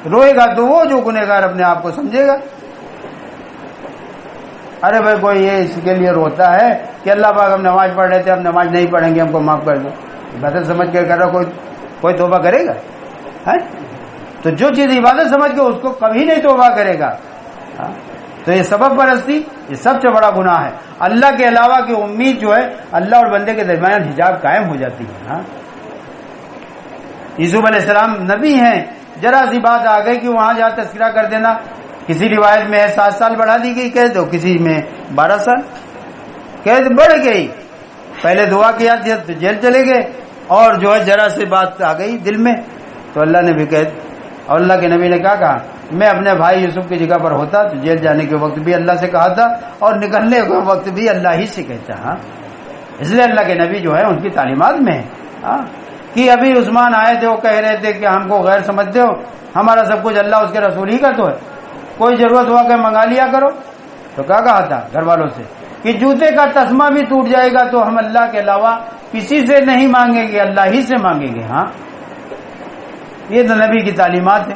روئے گا تو وہ جو گنہگار اپنے آپ کو سمجھے گا۔ ارے بھائی کوئی یہ اس کے لیے روتا ہے کہ اللہ پاک ہم نماز پڑھ رہے تھے، اب نماز نہیں پڑھیں گے، ہم کو معاف کر دو، عبادت سمجھ کے کر رہا، کوئی توبہ کرے گا؟ تو جو چیز عبادت سمجھ کے اس کو کبھی نہیں توبہ کرے گا۔ تو یہ سبب پرستی یہ سب سے بڑا گناہ ہے۔ اللہ کے علاوہ کی امید جو ہے اللہ اور بندے کے درمیان حجاب قائم ہو جاتی ہے۔ یوسف علیہ السلام نبی ہیں، ذرا سی بات آ گئی کہ وہاں جا تذکرہ کر دینا، کسی روایت میں ہے 7 سال بڑھا دی گئی قید، تو کسی میں 12 سال قید بڑھ گئی۔ پہلے دعا کیا تو جیل چلے گئے، اور جو ہے ذرا سی بات آ گئی دل میں تو اللہ نے بھی قید۔ اور اللہ کے نبی نے کیا کہا؟ میں اپنے بھائی یوسف کی جگہ پر ہوتا تو جیل جانے کے وقت بھی اللہ سے کہا تھا اور نکلنے کے وقت بھی اللہ ہی سے کہتا۔ اس لیے اللہ کے نبی جو ہے ان کی تعلیمات میں ہے کہ ابھی عثمان آئے تھے، وہ کہہ رہے تھے کہ ہم کو غیر سمجھتے ہو، ہمارا سب کچھ اللہ اس کے رسول ہی کا تو ہے، کوئی ضرورت ہوا کہ منگا لیا کرو۔ تو کیا کہا تھا گھر والوں سے کہ جوتے کا تسمہ بھی ٹوٹ جائے گا تو ہم اللہ کے علاوہ کسی سے نہیں مانگیں گے، اللہ ہی سے مانگیں گے۔ یہ تو نبی کی تعلیمات ہے۔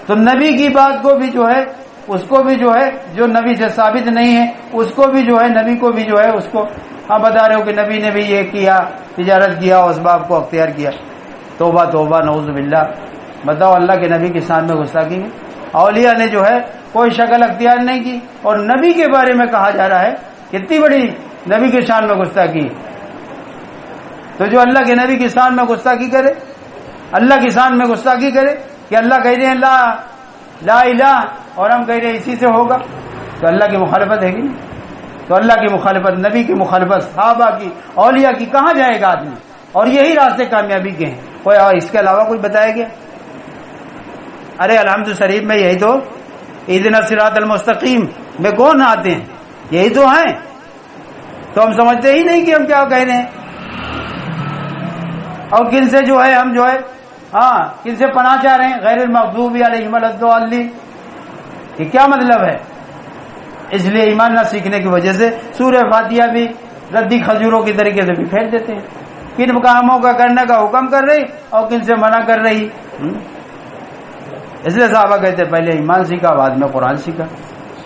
تو نبی کی بات کو بھی جو ہے اس کو بھی جو ہے جو نبی سے ثابت نہیں ہے اس کو بھی جو ہے نبی کو بھی جو ہے اس کو بتا رہے ہو کہ نبی نے بھی یہ کیا، تجارت کیا، اسباب کو اختیار کیا۔ توبہ توبہ نعوذ باللہ۔ بتاؤ اللہ کے نبی کی شان میں گستاخی کی۔ اولیاء نے جو ہے کوئی شکل اختیار نہیں کی، اور نبی کے بارے میں کہا جا رہا ہے کتنی بڑی نبی کی شان میں گستاخی۔ تو جو اللہ کے نبی کی شان میں گستاخی کرے، اللہ کی شان میں گستاخی کرے کہ اللہ کہہ رہے ہیں لا الہ اور ہم کہہ رہے ہیں اسی سے ہوگا، تو اللہ کی مخالفت ہے کہ نہیں؟ تو اللہ کی مخالفت، نبی کی مخالفت، صحابہ کی، اولیاء کی کہاں جائے گا آدمی؟ اور یہی راستے کامیابی کے ہیں، کوئی اور اس کے علاوہ کوئی بتایا گیا؟ ارے الحمد شریف میں یہی تو اہدنا الصراط المستقیم میں کون آتے ہیں؟ یہی تو ہیں۔ تو ہم سمجھتے ہی نہیں کہ ہم کیا کہہ رہے ہیں، اور کن سے جو ہے ہم جو ہے کن سے پناہ چاہ رہے ہیں؟ غیر المغضوب علیہم ولا الضالین، یہ کیا مطلب ہے؟ اس لیے ایمان نہ سیکھنے کی وجہ سے سورہ فاتحہ بھی ردی کھجوروں کی طریقے سے بھی پھینک دیتے ہیں، کن کاموں کا کرنے کا حکم کر رہی اور کن سے منع کر رہی۔ اس لیے صحابہ کہتے پہلے ایمان سیکھا بعد میں قرآن سیکھا،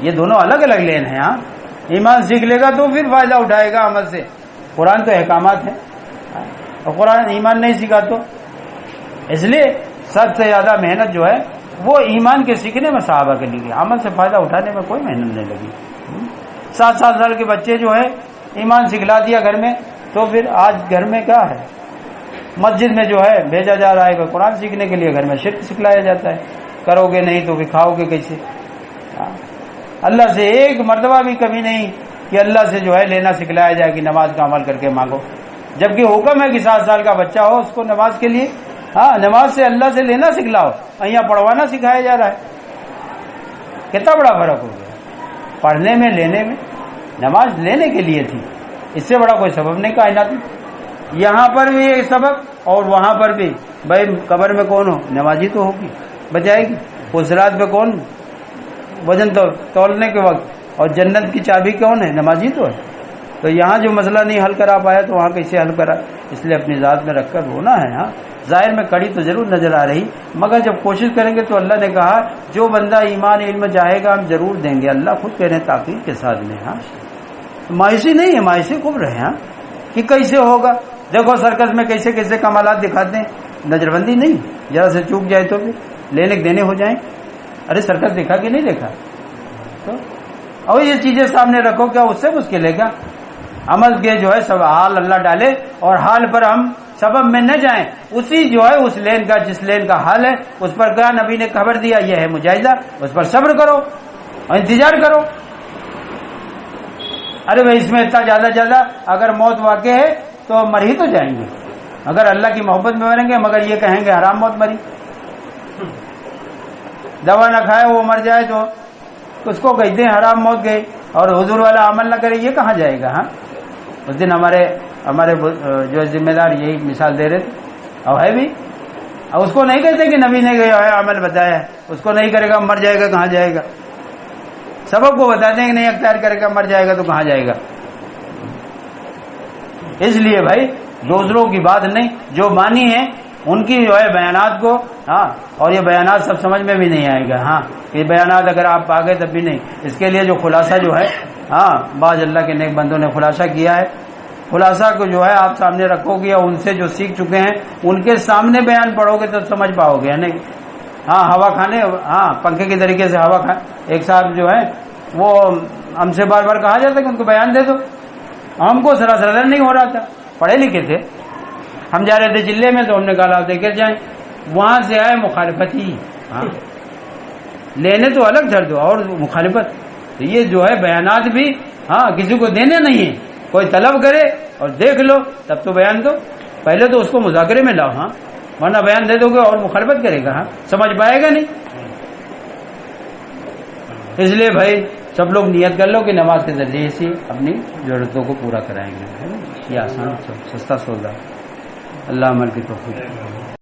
یہ دونوں الگ الگ لین ہیں۔ ایمان سیکھ لے گا تو پھر فائدہ اٹھائے گا عمل سے، قرآن تو احکامات ہیں، اور قرآن ایمان نہیں سیکھا تو۔ اس لیے سب سے زیادہ محنت جو ہے وہ ایمان کے سیکھنے میں صحابہ کے لیے، عمل سے فائدہ اٹھانے میں کوئی محنت نہیں لگی۔ 7 سال کے بچے جو ہے ایمان سکھلا دیا گھر میں، تو پھر آج گھر میں کیا ہے؟ مسجد میں جو ہے بھیجا جا رہا ہے قرآن سیکھنے کے لیے، گھر میں شرک سکھلایا جاتا ہے، کرو گے نہیں تو پھر کھاؤ گے کیسے؟ اللہ سے ایک مرتبہ بھی کبھی نہیں کہ اللہ سے جو ہے لینا سکھلایا جائے کہ نماز کا عمل کر کے مانگو، جبکہ حکم ہے کہ 7 سال کا بچہ ہو اس کو نماز کے لیے نماز سے اللہ سے لینا سکھلاؤ، یہاں پڑھوانا سکھایا جا رہا ہے۔ کتنا بڑا فرق ہو گیا پڑھنے میں، لینے میں۔ نماز لینے کے لیے تھی، اس سے بڑا کوئی سبب نہیں کائنات میں۔ یہاں پر بھی ایک سبب اور وہاں پر بھی، بھائی قبر میں کون ہو؟ نمازی تو ہوگی، بچائے گی۔ پوسرات پہ کون وزن تولنے کے وقت، اور جنت کی چابی کون ہے؟ نمازی تو ہے۔ تو یہاں جو مسئلہ نہیں حل کرا پایا تو وہاں کیسے حل کرا؟ اس لیے اپنی ذات میں رکھ کر رونا ہے۔ ظاہر میں کڑی تو ضرور نظر آ رہی، مگر جب کوشش کریں گے تو اللہ نے کہا جو بندہ ایمان علم چاہے گا ہم ضرور دیں گے، اللہ خود کہہ رہے ہیں تاکید کے ساتھ میں۔ مایوسی نہیں ہے، مایوسی خوب رہے کہ کیسے ہوگا۔ دیکھو سرکس میں کیسے کیسے کمالات دکھاتے ہیں، نظر بندی نہیں، ذرا سے چوک جائے تو پھر لینے دینے ہو جائیں۔ ارے سرکس دیکھا کہ نہیں دیکھا؟ تو اور یہ چیزیں سامنے رکھو، کیا اس سے مشکل ہے کیا؟ عمل کے جو ہے سب حال اللہ ڈالے، اور حال پر ہم سبب میں نہ جائیں، اسی جو ہے اس لین کا جس لین کا حال ہے اس پر کیا نبی نے خبر دیا یہ ہے مجاہدہ، اس پر صبر کرو اور انتظار کرو۔ ارے بھائی اس میں اتنا زیادہ اگر موت واقع ہے تو مر ہی تو جائیں گے، اگر اللہ کی محبت میں مریں گے مگر یہ کہیں گے حرام موت مری، دوا نہ کھائے وہ مر جائے تو اس کو کہتے ہیں حرام موت گئی، اور حضور والا عمل نہ کرے یہ کہاں جائے گا؟ ہاں اس دن ہمارے جو ذمہ دار یہی مثال دے رہے تھے، اور ہے بھی، اب اس کو نہیں کہتے کہ نبی نے عمل بتایا ہے، اس کو نہیں کرے گا مر جائے گا، کہاں جائے گا؟ سبب کو بتاتے ہیں کہ نہیں اختیار کرے گا مر جائے گا تو کہاں جائے گا؟ اس لیے بھائی دوسروں کی بات نہیں، جو مانی ہے ان کی جو ہے بیانات کو، ہاں، اور یہ بیانات سب سمجھ میں بھی نہیں آئے گا، ہاں یہ بیانات اگر آپ پا گئے تب بھی نہیں، اس کے لیے جو خلاصہ جو ہے، ہاں بعض اللہ کے نیک بندوں نے خلاصہ کیا ہے، خلاصہ کو جو ہے آپ سامنے رکھو گے، ان سے جو سیکھ چکے ہیں ان کے سامنے بیان پڑھو گے تو سمجھ پاؤ گے، نہیں ہاں ہوا کھانے، ہاں پنکھے کے طریقے سے ہوا کھا، ایک صاحب جو ہے وہ ہم سے بار بار کہا جاتا کہ ان کو بیان دے دو، ہم کو سراسر نہیں ہو رہا تھا، پڑھے لکھے تھے، ہم جا رہے تھے ضلع میں تو ہم نے کہا آپ دے کر جائیں، وہاں سے آئے مخالفت ہی، ہاں لینے تو الگ دھر دو اور مخالفت، یہ جو ہے بیانات بھی ہاں کسی کو دینے نہیں ہے، کوئی طلب کرے اور دیکھ لو تب تو بیان دو، پہلے تو اس کو مذاکرے میں لاؤ، ہاں ورنہ بیان دے دو گے اور مخالفت کرے گا، ہاں سمجھ پائے گا نہیں۔ اس لیے بھائی سب لوگ نیت کر لو کہ نماز کے ذریعے سے اپنی ضرورتوں کو پورا کرائیں گے، یہ آسان سستا سودا، اللہ عمل کی توفیق۔